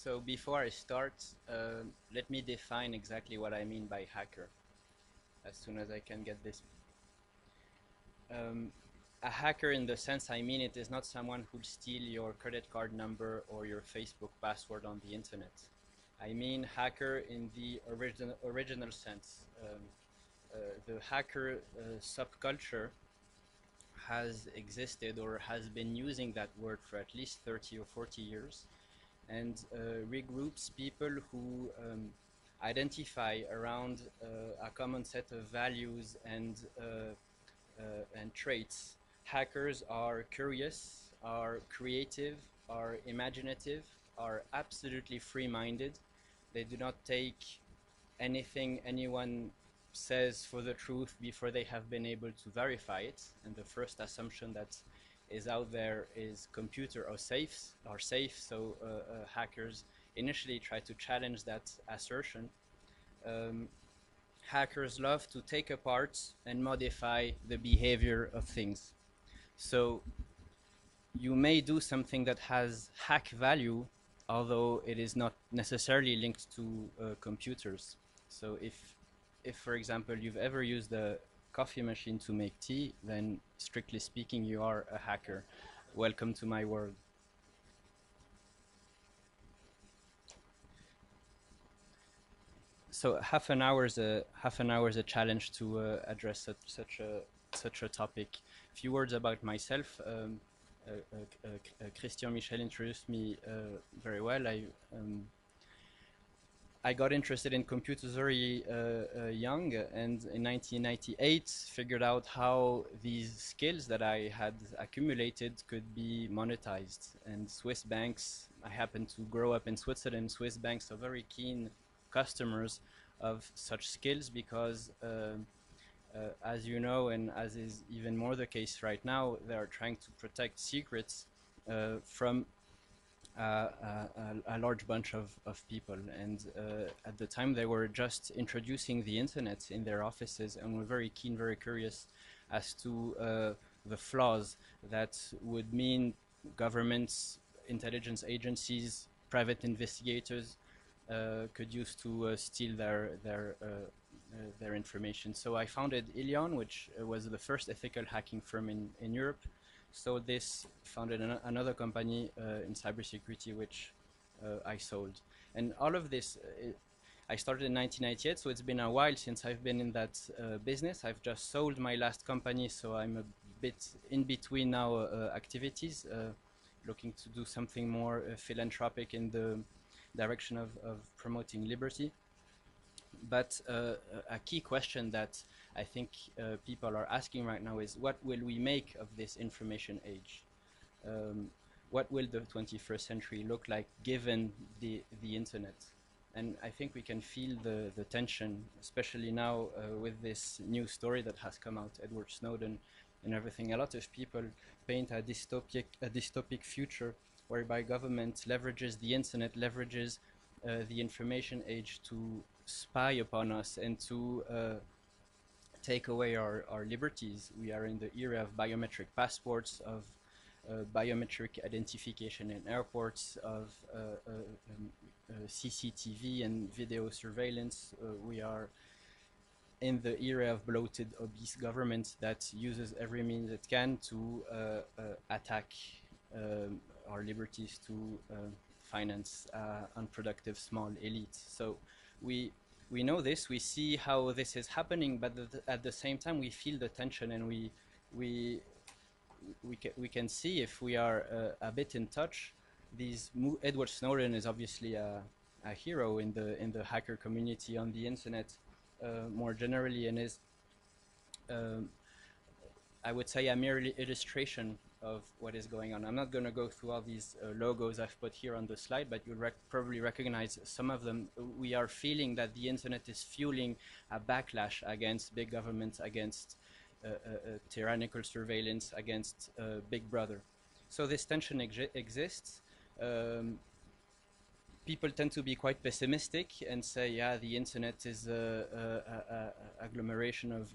So before I start, let me define exactly what I mean by hacker, as soon as I can get this. Um, a hacker, in the sense I mean it, is not someone who'll steal your credit card number or your Facebook password on the internet. I mean hacker in the original sense. The hacker subculture has existed or has been using that word for at least 30 or 40 years, and regroups people who identify around a common set of values and traits. Hackers are curious, are creative, are imaginative, are absolutely free-minded. They do not take anything anyone says for the truth before they have been able to verify it. And the first assumption that is out there is computer are safe. So hackers initially try to challenge that assertion. Um, Hackers love to take apart and modify the behavior of things. So you may do something that has hack value, although it is not necessarily linked to computers. So if, for example, you've ever used a coffee machine to make tea, then strictly speaking, you are a hacker. Welcome to my world. So half an hour is a challenge to address such a topic. A few words about myself. Christian Michel introduced me very well. I got interested in computers very young, and in 1998 figured out how these skills that I had accumulated could be monetized. And Swiss banks, I happened to grow up in Switzerland, Swiss banks are very keen customers of such skills because as you know, and as is even more the case right now, they are trying to protect secrets from a large bunch of people. And at the time, they were just introducing the internet in their offices and were very keen, very curious as to the flaws that would mean governments, intelligence agencies, private investigators could use to steal their information. So I founded Ilion, which was the first ethical hacking firm in Europe. So this founded another company in cybersecurity, which I sold. And all of this, I started in 1998, so it's been a while since I've been in that business. I've just sold my last company, so I'm a bit in between now activities, looking to do something more philanthropic in the direction of promoting liberty. But a key question that I think people are asking right now is, what will we make of this information age? What will the 21st century look like given the internet? And I think we can feel the tension, especially now with this new story that has come out, Edward Snowden and everything. A lot of people paint a dystopic future whereby government leverages the internet, leverages the information age to spy upon us and to take away our liberties. We are in the era of biometric passports, of biometric identification in airports, of CCTV and video surveillance. We are in the era of bloated, obese government that uses every means it can to attack our liberties, to finance unproductive small elites. So we know this, we see how this is happening, but at the same time we feel the tension, and we can see if we are a bit in touch. Edward Snowden is obviously a hero in the hacker community on the internet more generally, and is I would say a mere illustration of what is going on. I'm not going to go through all these logos I've put here on the slide, but you'll probably recognize some of them. We are feeling that the internet is fueling a backlash against big government, against tyrannical surveillance, against Big Brother. So this tension exists. People tend to be quite pessimistic and say, yeah, the internet is a agglomeration of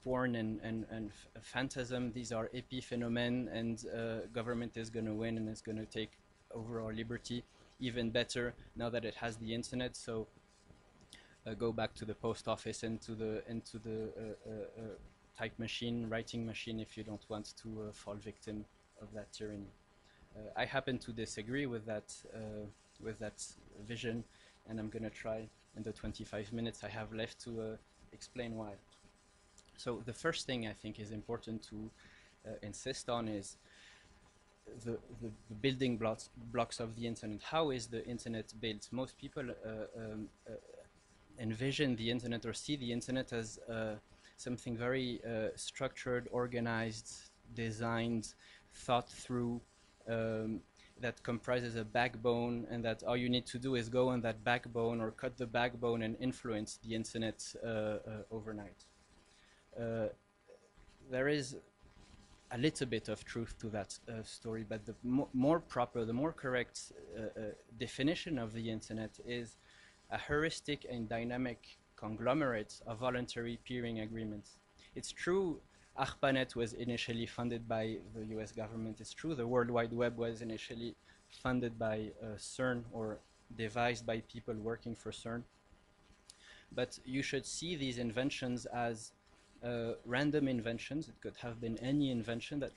porn and phantasm. These are epiphenomena, and government is going to win and is going to take over our liberty. even better now that it has the internet. So go back to the post office and to the type machine, writing machine, if you don't want to fall victim of that tyranny. I happen to disagree with that vision, and I'm going to try in the 25 minutes I have left to explain why. So the first thing I think is important to insist on is the building blocks of the internet. How is the internet built? Most people envision the internet or see the internet as something very structured, organized, designed, thought through, that comprises a backbone, and that all you need to do is go on that backbone or cut the backbone and influence the internet overnight. There is a little bit of truth to that story, but the more proper, the more correct definition of the internet is a heuristic and dynamic conglomerate of voluntary peering agreements. It's true ARPANET was initially funded by the US government. It's true the World Wide Web was initially funded by CERN or devised by people working for CERN. But you should see these inventions as random inventions. It could have been any invention. That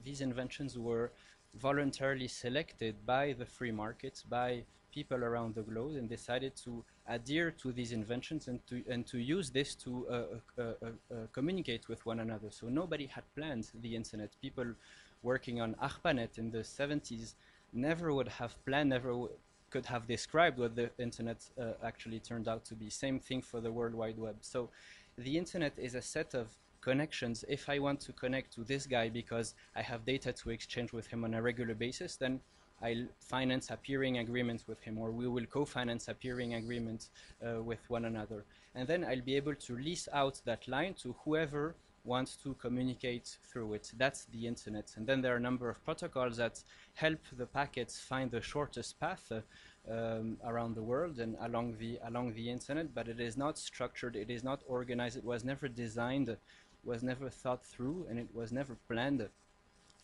these inventions were voluntarily selected by the free markets, by people around the globe, and decided to adhere to these inventions and to use this to communicate with one another. So nobody had planned the internet. People working on ARPANET in the 70s never would have planned, could have described what the internet actually turned out to be. Same thing for the World Wide Web. So the internet is a set of connections. If I want to connect to this guy because I have data to exchange with him on a regular basis, then I'll finance a peering agreement with him, or we will co-finance a peering agreement with one another. And then I'll be able to lease out that line to whoever wants to communicate through it. That's the internet. And then there are a number of protocols that help the packets find the shortest path around the world and along the internet, but it is not structured, it is not organized, it was never designed, was never thought through, and it was never planned.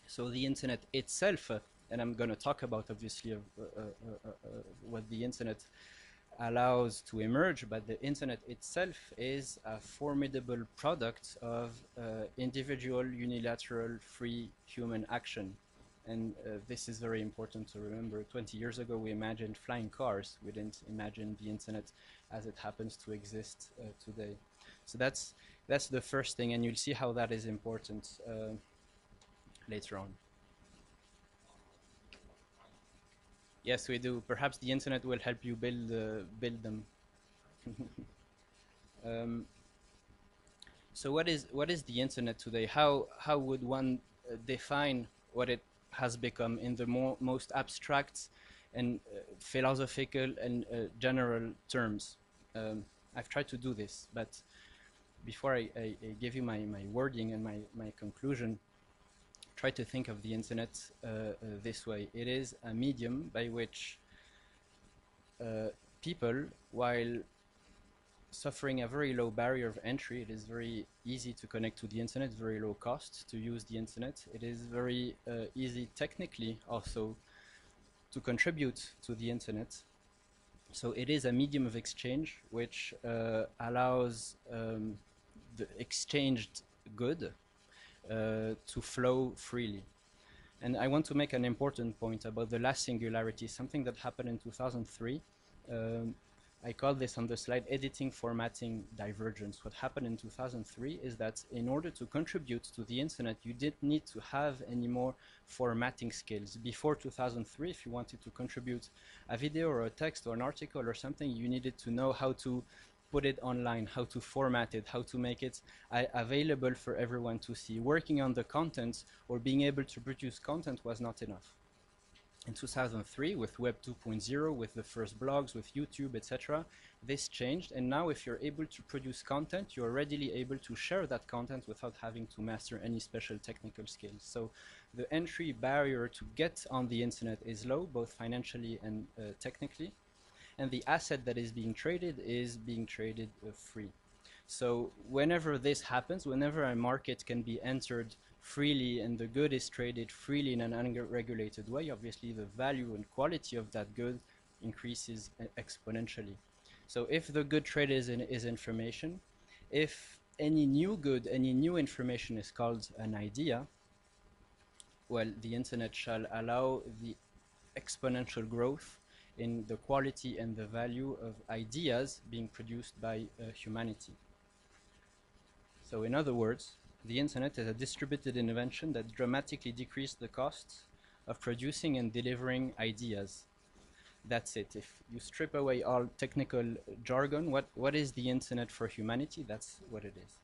So the internet itself, and I'm going to talk about obviously what the internet allows to emerge, but the internet itself is a formidable product of individual, unilateral, free human action. And this is very important to remember. 20 years ago, we imagined flying cars. We didn't imagine the internet as it happens to exist today. So that's the first thing, and you'll see how that is important later on. Yes, we do. Perhaps the internet will help you build them. So what is the internet today? How would one define what it has become in the most abstract and philosophical and general terms? I've tried to do this, but before I give you my wording and my conclusion, try to think of the internet this way. It is a medium by which people, while suffering a very low barrier of entry, it is very easy to connect to the internet, very low cost to use the internet. It is very easy technically also to contribute to the internet. So it is a medium of exchange which allows the exchanged good to flow freely. And I want to make an important point about the last singularity, something that happened in 2003. I call this on the slide editing, formatting, divergence. What happened in 2003 is that in order to contribute to the internet, you didn't need to have any more formatting skills. Before 2003, if you wanted to contribute a video or a text or an article or something, you needed to know how to put it online, how to format it, how to make it available for everyone to see. Working on the content or being able to produce content was not enough. In 2003, with Web 2.0, with the first blogs, with YouTube, etc., this changed. And now if you're able to produce content, you're readily able to share that content without having to master any special technical skills. So the entry barrier to get on the internet is low, both financially and technically. And the asset that is being traded free. So whenever this happens, whenever a market can be entered freely and the good is traded freely in an unregulated way, obviously the value and quality of that good increases exponentially. So if the good trade is information, if any new good, any new information is called an idea, well, the internet shall allow the exponential growth in the quality and the value of ideas being produced by humanity. So in other words, the internet is a distributed invention that dramatically decreased the costs of producing and delivering ideas. That's it. If you strip away all technical jargon, what is the internet for humanity? That's what it is.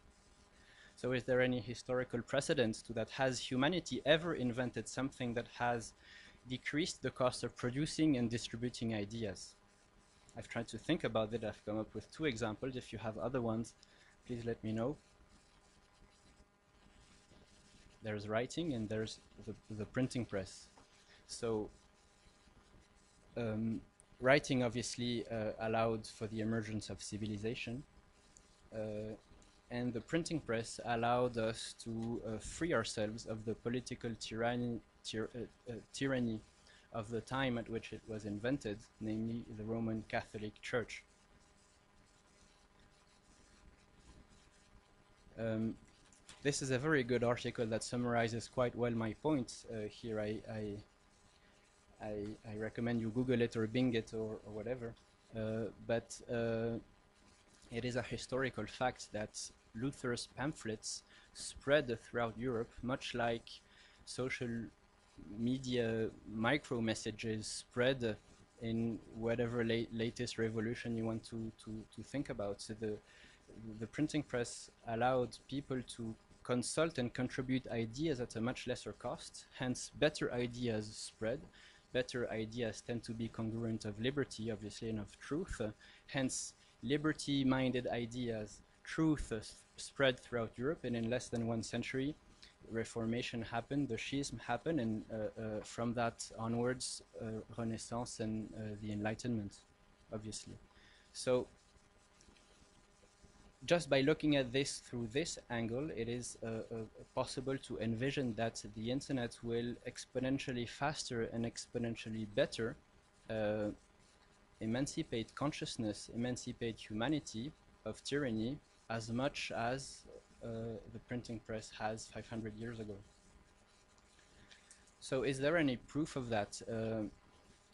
So is there any historical precedent to that? Has humanity ever invented something that has decreased the cost of producing and distributing ideas? I've tried to think about it. I've come up with 2 examples. If you have other ones, please let me know. There's writing and there's the printing press. So writing obviously allowed for the emergence of civilization, and the printing press allowed us to free ourselves of the political tyranny of the time at which it was invented, namely the Roman Catholic Church. This is a very good article that summarizes quite well my point. Here I recommend you Google it or Bing it or whatever. But it is a historical fact that Luther's pamphlets spread throughout Europe, much like social media micro messages spread in whatever latest revolution you want to think about. So the printing press allowed people to consult and contribute ideas at a much lesser cost, hence better ideas spread. Better ideas tend to be congruent of liberty, obviously, and of truth. Hence, liberty-minded ideas, truth spread throughout Europe, and in less than 1 century, Reformation happened, the Schism happened, and from that onwards, Renaissance and the Enlightenment, obviously. So, just by looking at this through this angle, it is possible to envision that the internet will exponentially faster and exponentially better emancipate consciousness, emancipate humanity of tyranny as much as the printing press has 500 years ago. So is there any proof of that?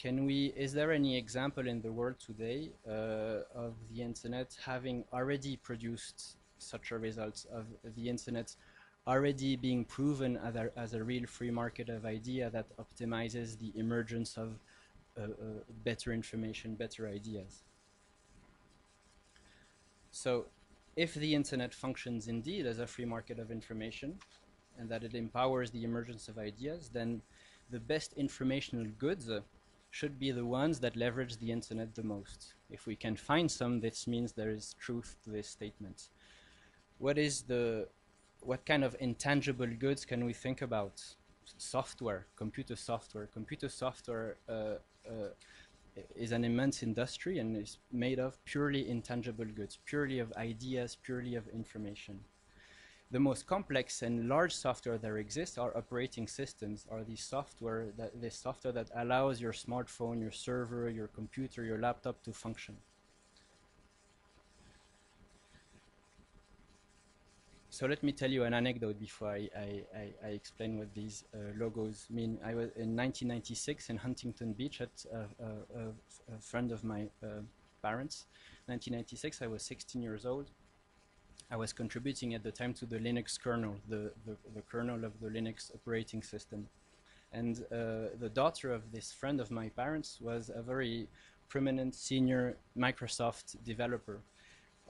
Is there any example in the world today of the internet having already produced such a result, of the internet already being proven as a real free market of idea that optimizes the emergence of better information, better ideas? So if the internet functions indeed as a free market of information and that it empowers the emergence of ideas, then the best informational goods should be the ones that leverage the internet the most. If we can find some, this means there is truth to this statement. What kind of intangible goods can we think about? Software, computer software. Computer software is an immense industry and is made of purely intangible goods, purely of ideas, purely of information. The most complex and large software that exists are operating systems, are the software that allows your smartphone, your server, your computer, your laptop to function. So let me tell you an anecdote before I explain what these logos mean. I was in 1996 in Huntington Beach at a friend of my parents. 1996, I was 16 years old. I was contributing at the time to the Linux kernel, the kernel of the Linux operating system. And the daughter of this friend of my parents was a very prominent senior Microsoft developer.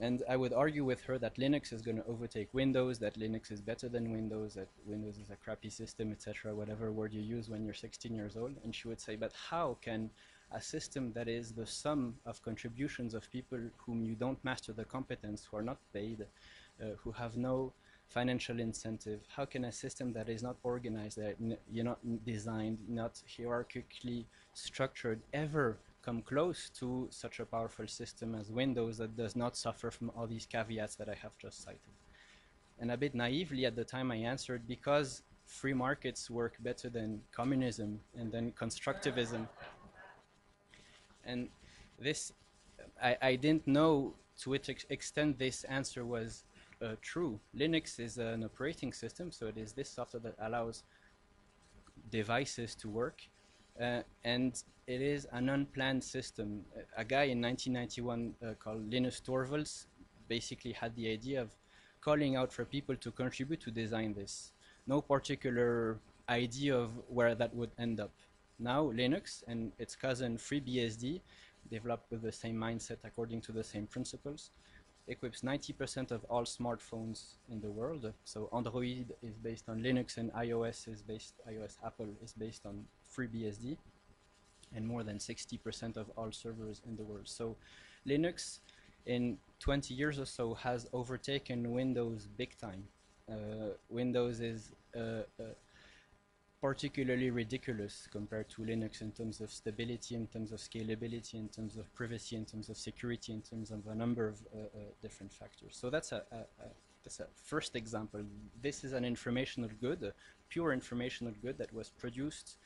And I would argue with her that Linux is going to overtake Windows, that Linux is better than Windows, that Windows is a crappy system, etc., whatever word you use when you're 16 years old. And she would say, but how can a system that is the sum of contributions of people whom you don't master the competence, who are not paid, who have no financial incentive, how can a system that is not organized, that you're not designed, not hierarchically structured, ever come close to such a powerful system as Windows that does not suffer from all these caveats that I have just cited? And a bit naively at the time I answered, because free markets work better than communism and then constructivism. And this, I didn't know to which extent this answer was true. Linux is an operating system, so it is this software that allows devices to work, and it is an unplanned system. A guy in 1991 called Linus Torvalds basically had the idea of calling out for people to contribute to design this. No particular idea of where that would end up. Now Linux and its cousin FreeBSD, developed with the same mindset according to the same principles, equips 90% of all smartphones in the world. So Android is based on Linux, and iOS Apple is based on FreeBSD, and more than 60% of all servers in the world. So Linux in 20 years or so has overtaken Windows big time. Windows is particularly ridiculous compared to Linux in terms of stability, in terms of scalability, in terms of privacy, in terms of security, in terms of a number of different factors. So that's a first example. This is an informational good, a pure informational good that was produced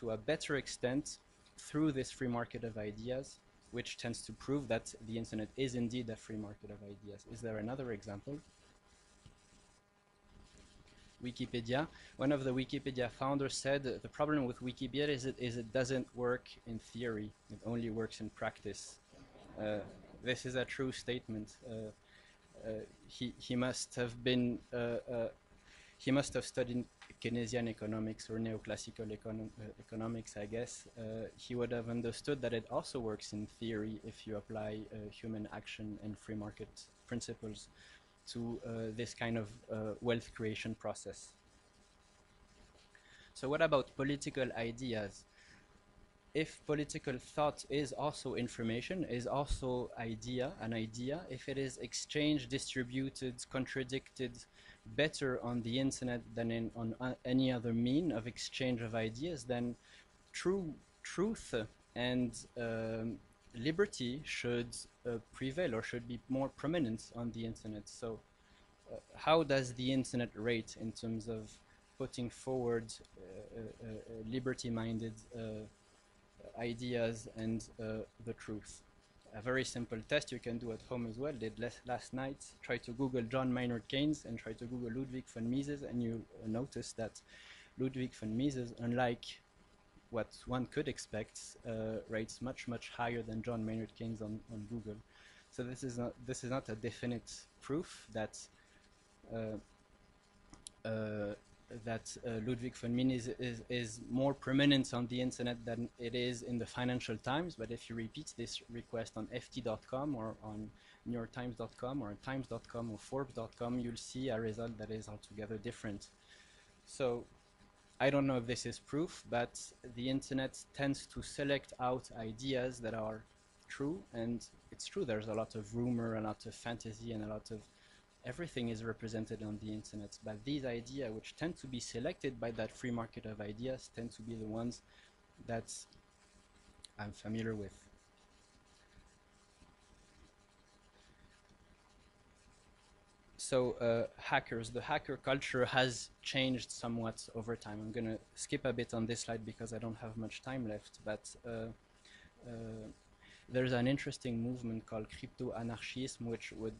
to a better extent through this free market of ideas, which tends to prove that the internet is indeed a free market of ideas. Is there another example? Wikipedia. One of the Wikipedia founders said the problem with Wikipedia is it doesn't work in theory. It only works in practice. This is a true statement. He must have been he must have studied Keynesian economics or neoclassical economics, I guess. He would have understood that it also works in theory if you apply human action and free market principles to this kind of wealth creation process. So what about political ideas? If political thought is also information, is also an idea, if it is exchanged, distributed, contradicted better on the internet than on any other mean of exchange of ideas, then truth and liberty should prevail or should be more prominent on the internet. So how does the internet rate in terms of putting forward liberty-minded ideas and the truth? A very simple test you can do at home as well. Did last night. Try to Google John Maynard Keynes and try to Google Ludwig von Mises, and you'll notice that Ludwig von Mises, unlike what one could expect, rates much higher than John Maynard Keynes on Google. So this is not a definite proof that Ludwig von Mises is more prominent on the internet than it is in the Financial Times. But if you repeat this request on ft.com or on NewYorkTimes.com or Times.com or Forbes.com, you'll see a result that is altogether different. So I don't know if this is proof, but the internet tends to select out ideas that are true, and it's true there's a lot of rumor, a lot of fantasy, and a lot of everything is represented on the internet. But these ideas, which tend to be selected by that free market of ideas, tend to be the ones that I'm familiar with. So hackers, the hacker culture has changed somewhat over time. I'm going to skip a bit on this slide because I don't have much time left, but there's an interesting movement called crypto-anarchism, which would,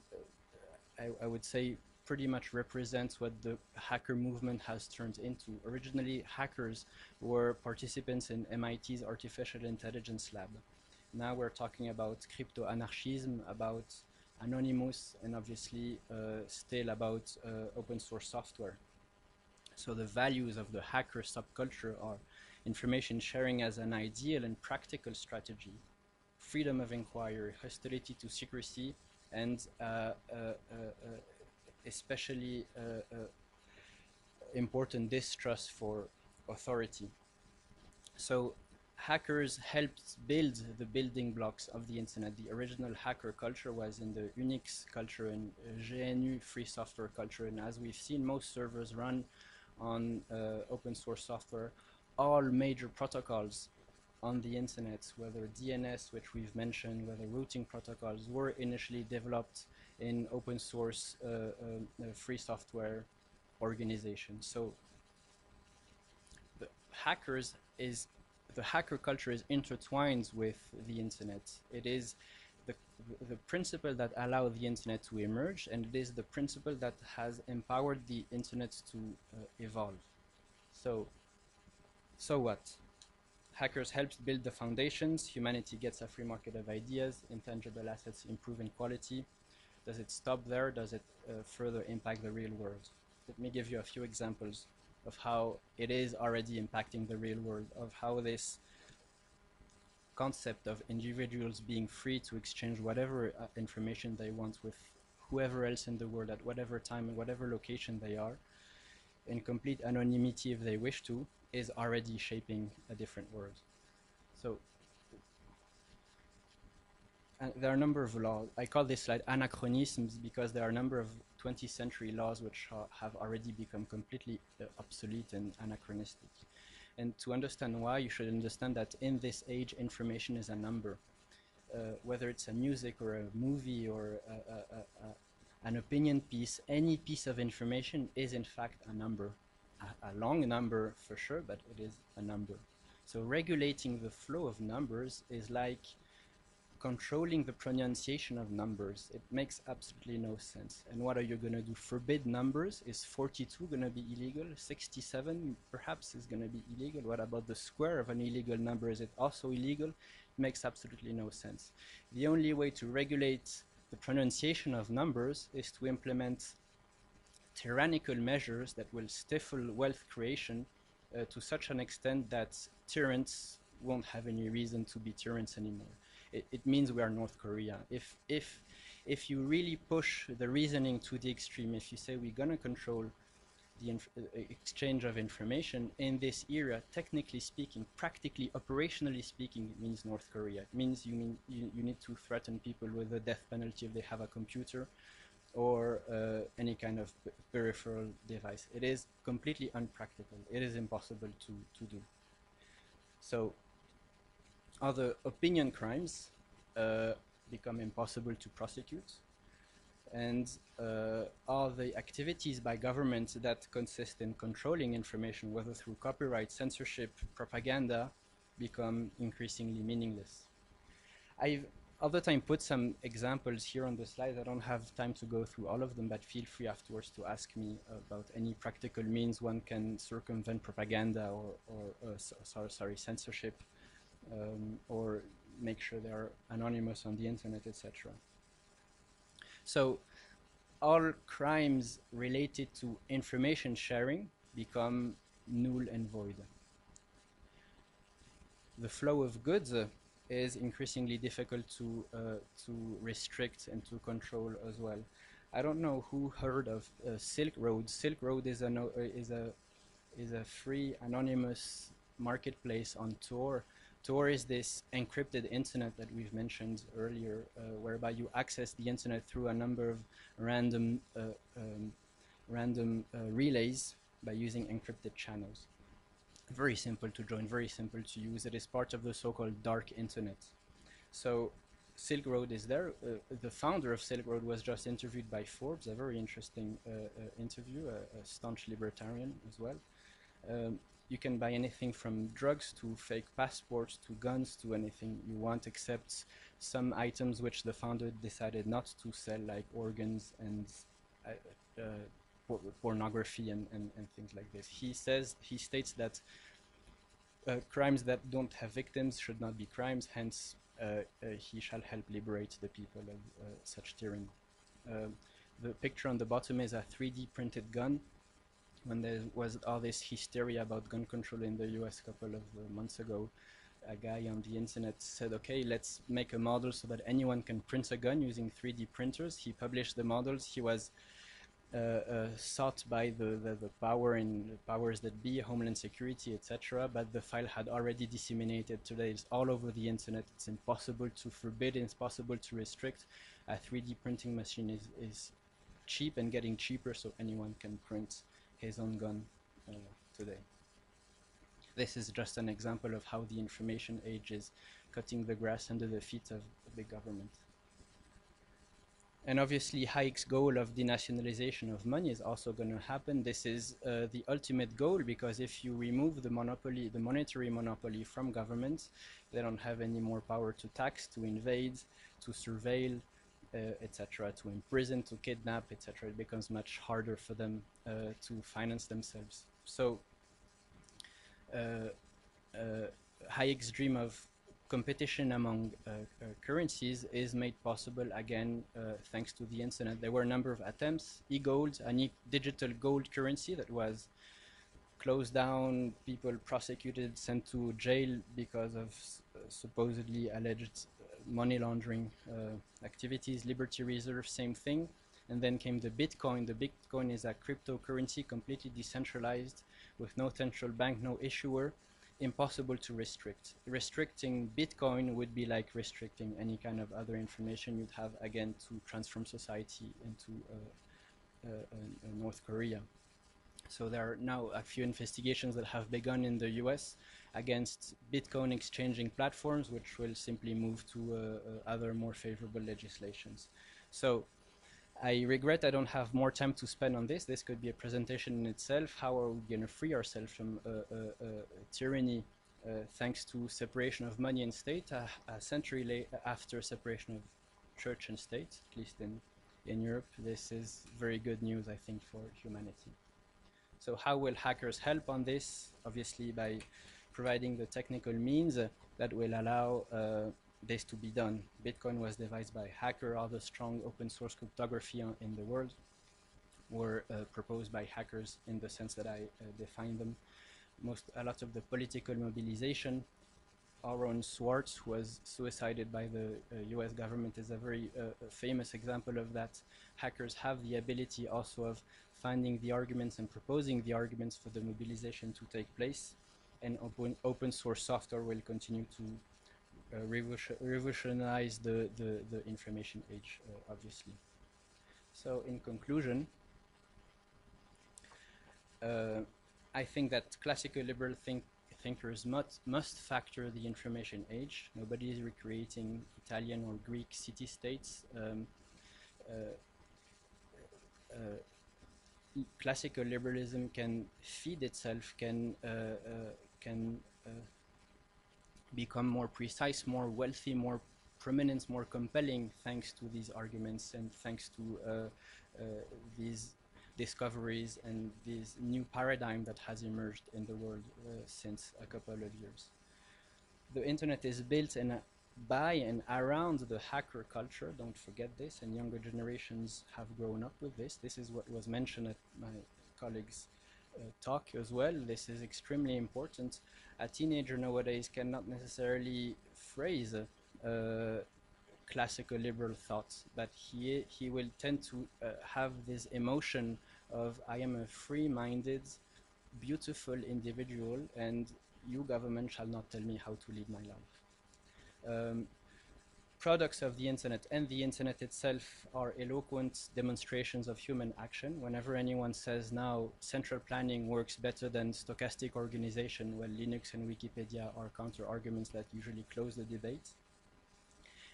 I would say, pretty much represents what the hacker movement has turned into. Originally, hackers were participants in MIT's artificial intelligence lab. Now we're talking about crypto-anarchism, about Anonymous, and obviously still about open source software. So the values of the hacker subculture are information sharing as an ideal and practical strategy, freedom of inquiry, hostility to secrecy, and especially important distrust for authority. So hackers helped build the building blocks of the internet. The original hacker culture was in the Unix culture and GNU free software culture, and as we've seen, most servers run on open source software. All major protocols on the internet, whether DNS, which we've mentioned, whether routing protocols, were initially developed in open source free software organizations. So the the hacker culture is intertwined with the internet. It is the, the principle that allowed the internet to emerge, and it is the principle that has empowered the internet to evolve. So what? Hackers helped build the foundations, humanity gets a free market of ideas, intangible assets improve in quality. Does it stop there? Does it further impact the real world? Let me give you a few examples of how it is already impacting the real world, of how this concept of individuals being free to exchange whatever information they want with whoever else in the world at whatever time and whatever location they are, in complete anonymity if they wish to, is already shaping a different world. So there are a number of laws. I call this slide anachronisms because there are a number of 20th century laws which have already become completely obsolete and anachronistic. And to understand why, you should understand that in this age, information is a number. Whether it's a music or a movie or an opinion piece, any piece of information is in fact a number. A long number for sure, but it is a number. So regulating the flow of numbers is like controlling the pronunciation of numbers. It makes absolutely no sense. And what are you going to do? Forbid numbers? Is 42 going to be illegal? 67 perhaps is going to be illegal? What about the square of an illegal number? Is it also illegal? It makes absolutely no sense. The only way to regulate the pronunciation of numbers is to implement tyrannical measures that will stifle wealth creation to such an extent that tyrants won't have any reason to be tyrants anymore. It means we are North Korea. If you really push the reasoning to the extreme, if you say we're going to control the exchange of information in this era, technically speaking, practically, operationally speaking, it means North Korea. It means you need to threaten people with the death penalty if they have a computer or any kind of peripheral device. It is completely unpractical. It is impossible to do. So other opinion crimes become impossible to prosecute, and all the activities by governments that consist in controlling information, whether through copyright, censorship, propaganda, become increasingly meaningless. I've all the time put some examples here on the slide. I don't have time to go through all of them, but feel free afterwards to ask me about any practical means one can circumvent propaganda or censorship, or make sure they are anonymous on the internet, etc. So all crimes related to information sharing become null and void. The flow of goods is increasingly difficult to restrict and to control as well. I don't know who heard of Silk Road. Silk Road is a free anonymous marketplace on Tor. Tor is this encrypted internet that we've mentioned earlier, whereby you access the internet through a number of random relays by using encrypted channels. Very simple to join, very simple to use. It is part of the so-called dark internet. So Silk Road is there. The founder of Silk Road was just interviewed by Forbes, a very interesting interview, a staunch libertarian as well. You can buy anything from drugs to fake passports to guns to anything you want, except some items which the founder decided not to sell, like organs and pornography and things like this. He states that crimes that don't have victims should not be crimes, hence he shall help liberate the people of such tyranny. The picture on the bottom is a 3D printed gun. When there was all this hysteria about gun control in the US a couple of months ago, a guy on the internet said, okay, let's make a model so that anyone can print a gun using 3D printers. He published the models. He was sought by the powers that be, Homeland Security, etc. But the file had already disseminated. Today it's all over the internet. It's impossible to forbid, it's possible to restrict. A 3D printing machine is cheap and getting cheaper, so anyone can print his own gun today. This is just an example of how the information age is cutting the grass under the feet of the big government. And obviously, Hayek's goal of denationalization of money is also going to happen. This is the ultimate goal, because if you remove the monopoly, the monetary monopoly from governments, they don't have any more power to tax, to invade, to surveil, etc., to imprison, to kidnap, etc. It becomes much harder for them to finance themselves. So Hayek's dream of competition among currencies is made possible again thanks to the internet. There were a number of attempts. E-gold, a digital gold currency that was closed down, people prosecuted, sent to jail because of supposedly alleged money laundering activities. Liberty Reserve, same thing. And then came the Bitcoin. The Bitcoin is a cryptocurrency, completely decentralized, with no central bank, no issuer, impossible to restrict. Restricting Bitcoin would be like restricting any kind of other information you'd have, again, to transform society into North Korea. So there are now a few investigations that have begun in the US against Bitcoin exchanging platforms, which will simply move to other more favorable legislations. So I regret I don't have more time to spend on this. This could be a presentation in itself. How are we going to free ourselves from tyranny thanks to separation of money and state, a century after separation of church and state, at least in Europe? This is very good news, I think, for humanity. So how will hackers help on this? Obviously by providing the technical means that will allow this to be done. Bitcoin was devised by hacker. All the strong open source cryptography in the world were proposed by hackers in the sense that I defined them. A lot of the political mobilization, Aaron Swartz, who was suicided by the US government, is a very famous example of that. Hackers have the ability also of finding the arguments and proposing the arguments for the mobilization to take place. And open source software will continue to revolutionize the information age, obviously. So in conclusion, I think that classical liberal thinkers must factor the information age. Nobody is recreating Italian or Greek city-states. Classical liberalism can feed itself, can become more precise, more wealthy, more prominent, more compelling, thanks to these arguments and thanks to these discoveries and this new paradigm that has emerged in the world since a couple of years. The internet is built by and around the hacker culture, don't forget this, and younger generations have grown up with this. This is what was mentioned at my colleague's talk as well. This is extremely important. A teenager nowadays cannot necessarily phrase classical liberal thoughts, but he will tend to have this emotion of, I am a free-minded, beautiful individual, and you government shall not tell me how to lead my life. Products of the internet and the internet itself are eloquent demonstrations of human action. Whenever anyone says now central planning works better than stochastic organization, well, Linux and Wikipedia are counter-arguments that usually close the debate.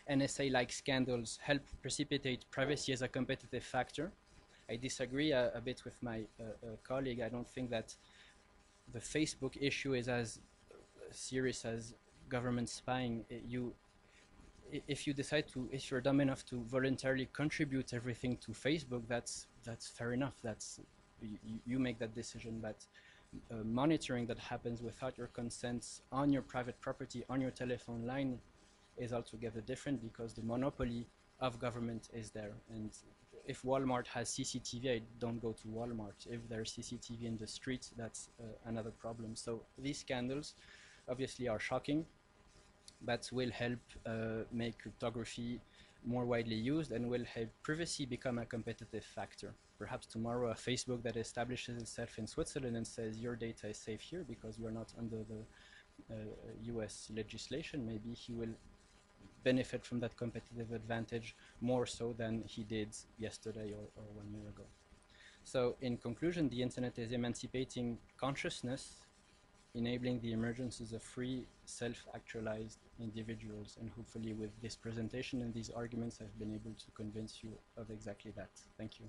NSA-like scandals help precipitate privacy as a competitive factor. I disagree a bit with my colleague. I don't think that the Facebook issue is as serious as government spying. If you decide to, if you're dumb enough to voluntarily contribute everything to Facebook, that's fair enough. You make that decision. But monitoring that happens without your consent on your private property, on your telephone line, is altogether different, because the monopoly of government is there. And if Walmart has CCTV, I don't go to Walmart. If there's CCTV in the street, that's another problem. So these scandals obviously are shocking, but will help make cryptography more widely used and will help privacy become a competitive factor. Perhaps tomorrow a Facebook that establishes itself in Switzerland and says your data is safe here because we're not under the US legislation, maybe he will benefit from that competitive advantage more so than he did yesterday or 1 year ago. So in conclusion, the internet is emancipating consciousness enabling the emergences of free, self-actualized individuals. And hopefully with this presentation and these arguments, I've been able to convince you of exactly that. Thank you.